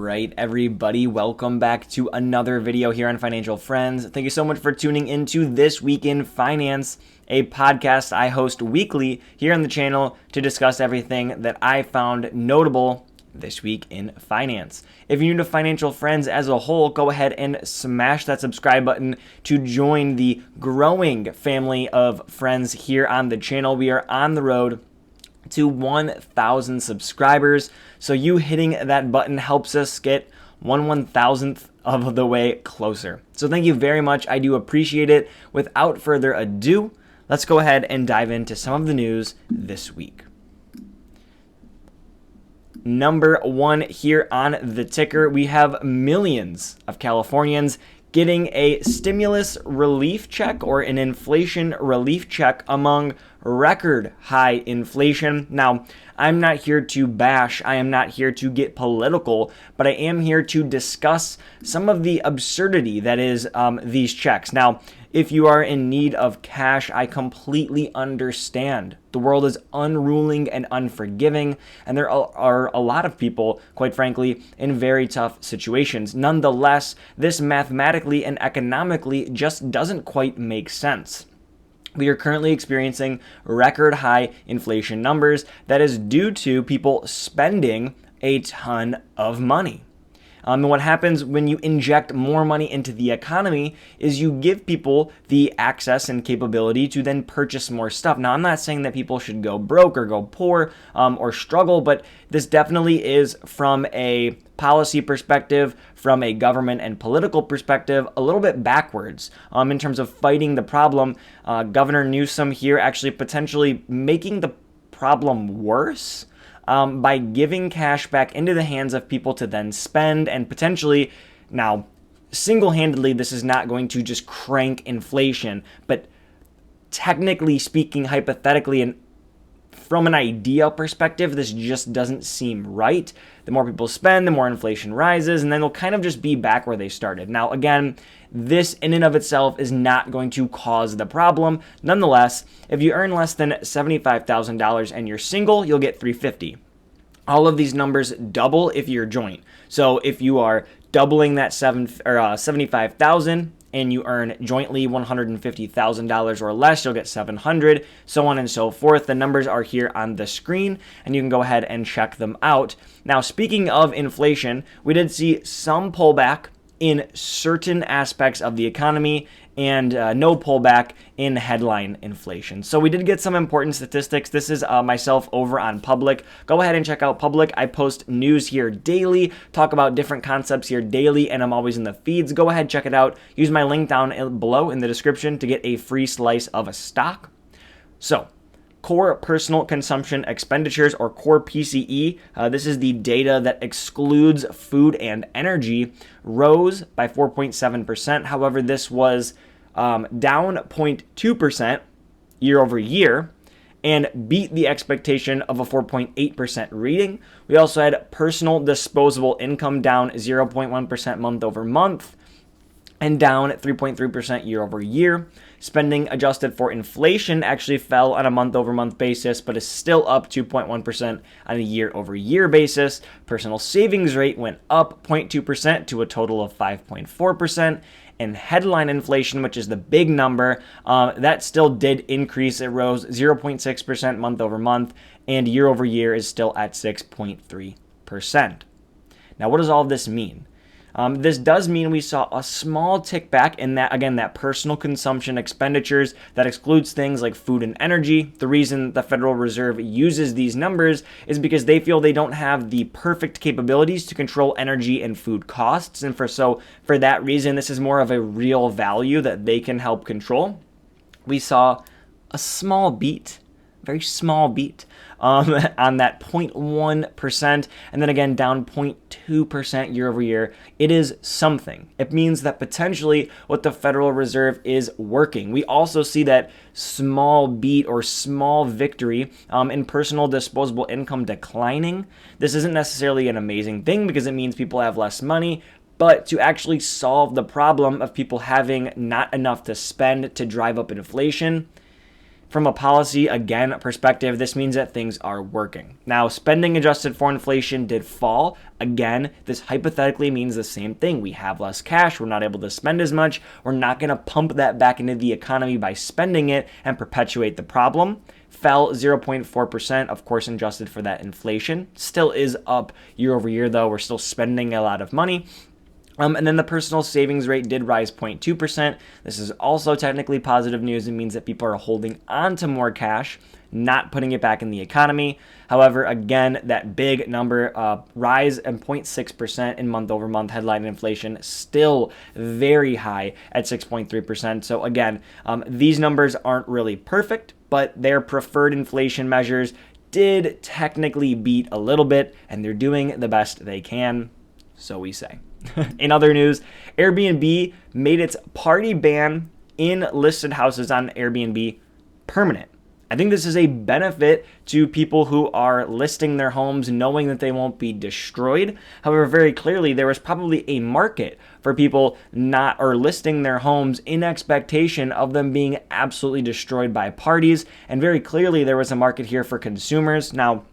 right, everybody, welcome back to another video here on Financial Friends. Thank you so much for tuning into This Week in Finance, a podcast I host weekly here on the channel to discuss everything that I found notable this week in finance. If you're new to Financial Friends as a whole, go ahead and smash that subscribe button to join the growing family of friends here on the channel. We are on the road to 1,000 subscribers, so you hitting that button helps us get 1/1000th of the way closer. So thank you very much. I do appreciate it. Without further ado, let's go ahead and dive into some of the news this week. Number one here on the ticker, we have millions of Californians getting a stimulus relief check or an inflation relief check among record high inflation. Now, I'm not here to bash, I am not here to get political, but I am here to discuss some of the absurdity that is these checks. Now, if you are in need of cash, I completely understand. The world is unruling and unforgiving, and there are a lot of people, quite frankly, in very tough situations. Nonetheless, this mathematically and economically just doesn't quite make sense. We are currently experiencing record high inflation numbers that is due to people spending a ton of money. And what happens when you inject more money into the economy is you give people the access and capability to then purchase more stuff. Now, I'm not saying that people should go broke or go poor or struggle, but this definitely is, from a policy perspective, from a government and political perspective, a little bit backwards in terms of fighting the problem. Governor Newsom here actually potentially making the problem worse by giving cash back into the hands of people to then spend and potentially, now, single-handedly, this is not going to just crank inflation, but technically speaking, hypothetically, and from an idea perspective, this just doesn't seem right. The more people spend, the more inflation rises, and then they'll kind of just be back where they started. Now, again, this in and of itself is not going to cause the problem. Nonetheless, if you earn less than $75,000 and you're single, you'll get $350. All of these numbers double if you're joint. So if you are doubling that 75,000 and you earn jointly $150,000 or less, you'll get $700, so on and so forth. The numbers are here on the screen, and you can go ahead and check them out. Now, speaking of inflation, we did see some pullback in certain aspects of the economy and no pullback in headline inflation. So we did get some important statistics. This is myself over on Public. Go ahead and check out Public. I post news here daily, talk about different concepts here daily, and I'm always in the feeds. Go ahead, check it out. Use my link down below in the description to get a free slice of a stock. So, core personal consumption expenditures, or core PCE, this is the data that excludes food and energy, rose by 4.7%. However, this was down 0.2% year over year and beat the expectation of a 4.8% reading. We also had personal disposable income down 0.1% month over month and down 3.3% year over year. Spending adjusted for inflation actually fell on a month-over-month basis, but is still up 2.1% on a year-over-year basis. Personal savings rate went up 0.2% to a total of 5.4%. And headline inflation, which is the big number, that still did increase. It rose 0.6% month-over-month, and year-over-year is still at 6.3%. Now, what does all of this mean? This does mean we saw a small tick back in that, again, that personal consumption expenditures that excludes things like food and energy. The reason the Federal Reserve uses these numbers is because they feel they don't have the perfect capabilities to control energy and food costs. And for that reason, this is more of a real value that they can help control. We saw a small beat, very small beat on that 0.1%, and then again down 0.2% year over year. It is something. It means that potentially what the Federal Reserve is working. We also see that small beat or small victory in personal disposable income declining. This isn't necessarily an amazing thing because it means people have less money, but to actually solve the problem of people having not enough to spend to drive up inflation, from a policy, again, perspective, this means that things are working. Now, spending adjusted for inflation did fall. Again, this hypothetically means the same thing. We have less cash. We're not able to spend as much. We're not going to pump that back into the economy by spending it and perpetuate the problem. Fell 0.4%, of course, adjusted for that inflation. Still is up year over year, though. We're still spending a lot of money. And then the personal savings rate did rise 0.2%. This is also technically positive news. It means that people are holding on to more cash, not putting it back in the economy. However, again, that big number, rise in 0.6% in month-over-month headline inflation, still very high at 6.3%. So again, these numbers aren't really perfect, but their preferred inflation measures did technically beat a little bit, and they're doing the best they can, so we say. In other news, Airbnb made its party ban in listed houses on Airbnb permanent. I think this is a benefit to people who are listing their homes knowing that they won't be destroyed. However, very clearly, there was probably a market for people not or listing their homes in expectation of them being absolutely destroyed by parties. And very clearly, there was a market here for consumers. Now,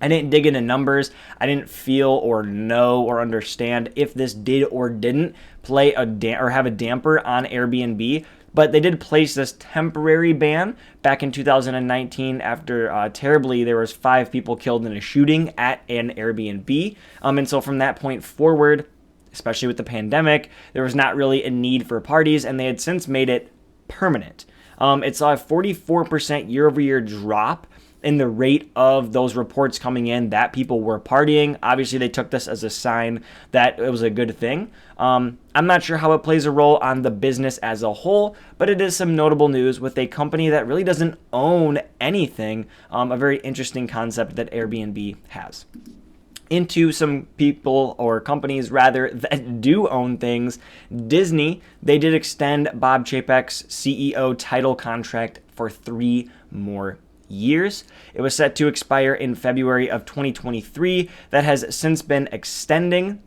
I didn't dig into numbers. I didn't feel or know or understand if this did or didn't play or have a damper on Airbnb. But they did place this temporary ban back in 2019 after terribly there was 5 people killed in a shooting at an Airbnb. And so from that point forward, especially with the pandemic, there was not really a need for parties, and they had since made it permanent. It saw a 44% year-over-year drop in the rate of those reports coming in that people were partying. Obviously, they took this as a sign that it was a good thing. I'm not sure how it plays a role on the business as a whole, but it is some notable news with a company that really doesn't own anything, a very interesting concept that Airbnb has. Into some people or companies rather that do own things. Disney, they did extend Bob Chapek's CEO title contract for 3 more years. It was set to expire in February of 2023. That has since been extended,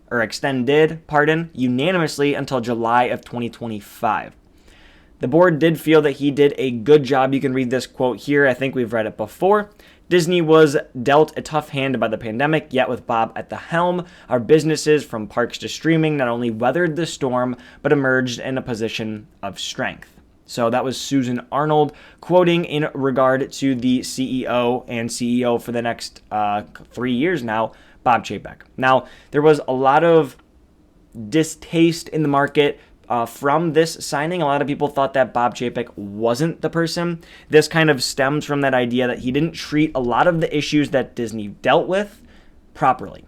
unanimously until July of 2025. The board did feel that he did a good job. You can read this quote here. I think we've read it before. Disney was dealt a tough hand by the pandemic, yet with Bob at the helm, our businesses from parks to streaming not only weathered the storm, but emerged in a position of strength. So that was Susan Arnold quoting in regard to the CEO for the next 3 years now, Bob Chapek. Now, there was a lot of distaste in the market from this signing. A lot of people thought that Bob Chapek wasn't the person. This kind of stems from that idea that he didn't treat a lot of the issues that Disney dealt with properly.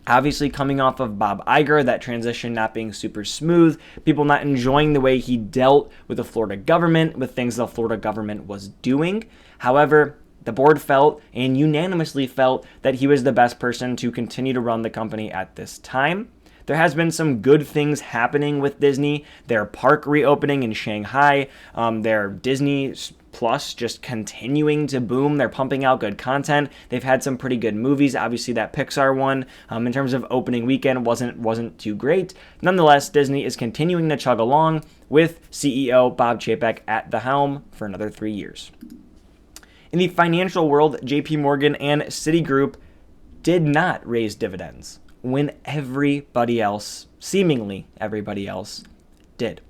Obviously, coming off of Bob Iger, that transition not being super smooth, people not enjoying the way he dealt with the Florida government, with things the Florida government was doing. However, the board felt and unanimously felt that he was the best person to continue to run the company at this time. There has been some good things happening with Disney. Their park reopening in Shanghai, their Disney Plus just continuing to boom. They're pumping out good content. They've had some pretty good movies. Obviously, that Pixar one, in terms of opening weekend, wasn't too great. Nonetheless, Disney is continuing to chug along with CEO Bob Chapek at the helm for another 3 years. In the financial world, JPMorgan and Citigroup did not raise dividends when everybody else, seemingly everybody else, did.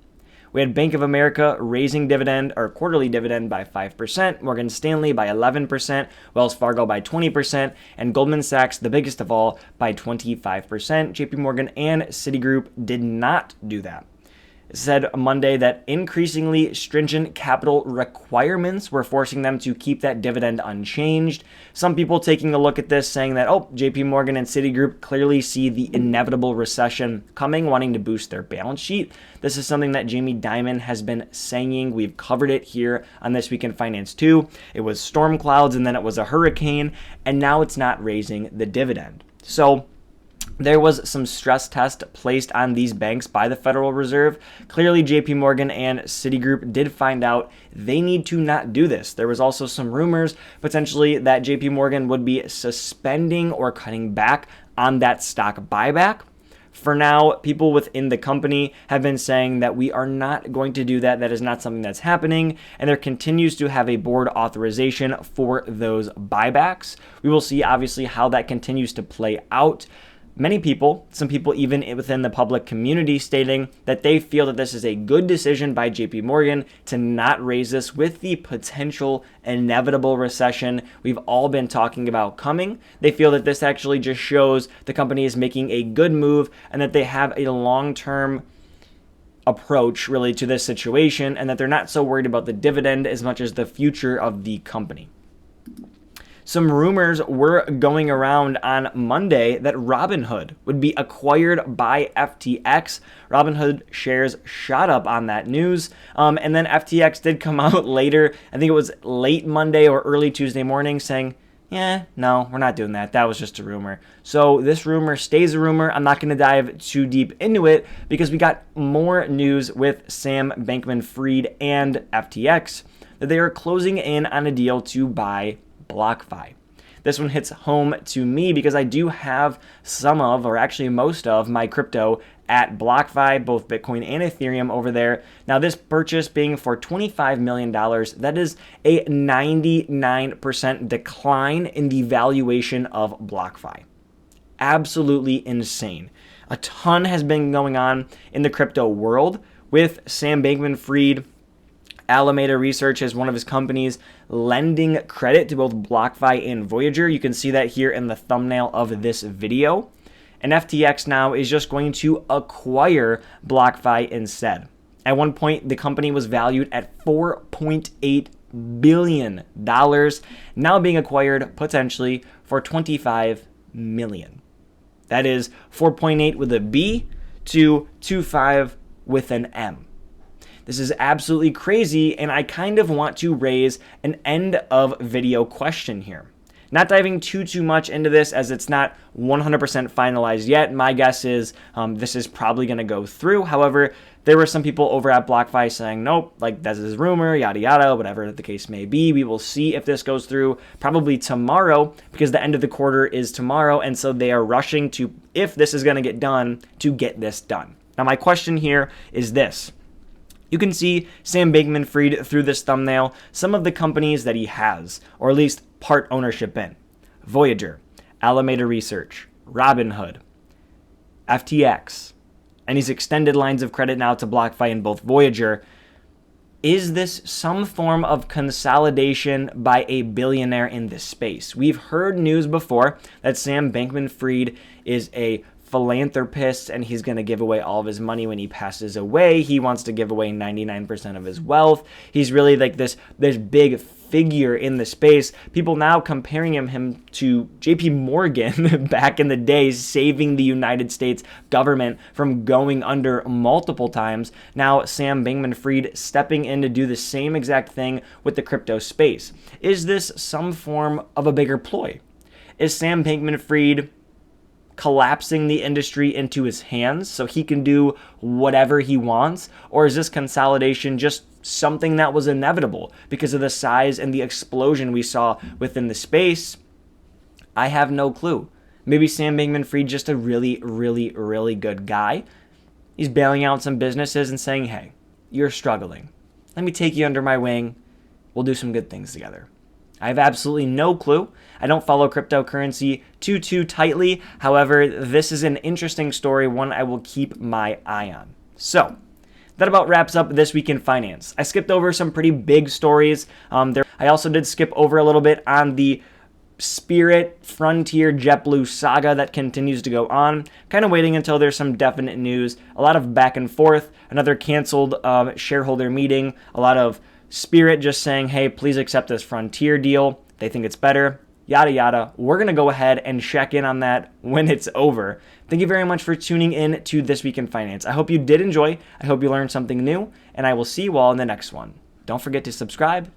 We had Bank of America raising dividend or quarterly dividend by 5%, Morgan Stanley by 11%, Wells Fargo by 20%, and Goldman Sachs, the biggest of all, by 25%. JPMorgan and Citigroup did not do that. It said Monday that increasingly stringent capital requirements were forcing them to keep that dividend unchanged. Some people taking a look at this saying that, JPMorgan and Citigroup clearly see the inevitable recession coming, wanting to boost their balance sheet. This is something that Jamie Dimon has been saying. We've covered it here on This Week in Finance too. It was storm clouds and then it was a hurricane, and now it's not raising the dividend. So there was some stress test placed on these banks by the Federal Reserve. Clearly, JPMorgan and Citigroup did find out they need to not do this. There was also some rumors potentially that JPMorgan would be suspending or cutting back on that stock buyback. For now, people within the company have been saying that we are not going to do that. That is not something that's happening. And there continues to have a board authorization for those buybacks. We will see, obviously, how that continues to play out. Many people, some people even within the public community, stating that they feel that this is a good decision by JPMorgan to not raise this with the potential inevitable recession we've all been talking about coming. They feel that this actually just shows the company is making a good move and that they have a long-term approach really to this situation and that they're not so worried about the dividend as much as the future of the company. Some rumors were going around on Monday that Robinhood would be acquired by FTX. Robinhood shares shot up on that news. And then FTX did come out later, I think it was late Monday or early Tuesday morning, saying, yeah, no, we're not doing that. That was just a rumor. So this rumor stays a rumor. I'm not going to dive too deep into it because we got more news with Sam Bankman-Fried and FTX that they are closing in on a deal to buy BlockFi. This one hits home to me because I do have some of, or actually most of, my crypto at BlockFi, both Bitcoin and Ethereum over there. Now, this purchase being for $25 million, that is a 99% decline in the valuation of BlockFi. Absolutely insane. A ton has been going on in the crypto world with Sam Bankman-Fried. Alameda Research is one of his companies lending credit to both BlockFi and Voyager. You can see that here in the thumbnail of this video. And FTX now is just going to acquire BlockFi instead. At one point, the company was valued at $4.8 billion, now being acquired potentially for $25 million. That is 4.8 with a B to 25 with an M. This is absolutely crazy, and I kind of want to raise an end of video question here. Not diving too much into this as it's not 100% finalized yet. My guess is this is probably going to go through. However, there were some people over at BlockFi saying, nope, like this is rumor, yada yada, whatever the case may be. We will see if this goes through probably tomorrow because the end of the quarter is tomorrow, and so they are rushing to, if this is going to get done, to get this done. Now, my question here is this. You can see Sam Bankman-Fried through this thumbnail, some of the companies that he has, or at least part ownership in. Voyager, Alameda Research, Robinhood, FTX, and he's extended lines of credit now to BlockFi and both Voyager. Is this some form of consolidation by a billionaire in this space? We've heard news before that Sam Bankman-Fried is a philanthropist and he's going to give away all of his money when he passes away. He wants to give away 99% of his wealth. He's really like this big figure in the space. People now comparing him to JPMorgan back in the day, saving the United States government from going under multiple times. Now Sam Bankman-Fried stepping in to do the same exact thing with the crypto space. Is this some form of a bigger ploy? Is Sam Bankman-Fried collapsing the industry into his hands so he can do whatever he wants? Or is this consolidation just something that was inevitable because of the size and the explosion we saw within the space? I have no clue. Maybe Sam Bankman-Fried just a really good guy. He's bailing out some businesses and saying, hey, you're struggling. Let me take you under my wing. We'll do some good things together. I have absolutely no clue. I don't follow cryptocurrency too tightly. However, this is an interesting story, one I will keep my eye on. So, that about wraps up This Week in Finance. I skipped over some pretty big stories. I also did skip over a little bit on the Spirit, Frontier, JetBlue saga that continues to go on. Kind of waiting until there's some definite news. A lot of back and forth. Another canceled shareholder meeting. A lot of Spirit just saying, hey, please accept this Frontier deal. They think it's better. Yada, yada. We're going to go ahead and check in on that when it's over. Thank you very much for tuning in to This Week in Finance. I hope you did enjoy. I hope you learned something new. And I will see you all in the next one. Don't forget to subscribe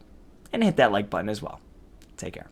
and hit that like button as well. Take care.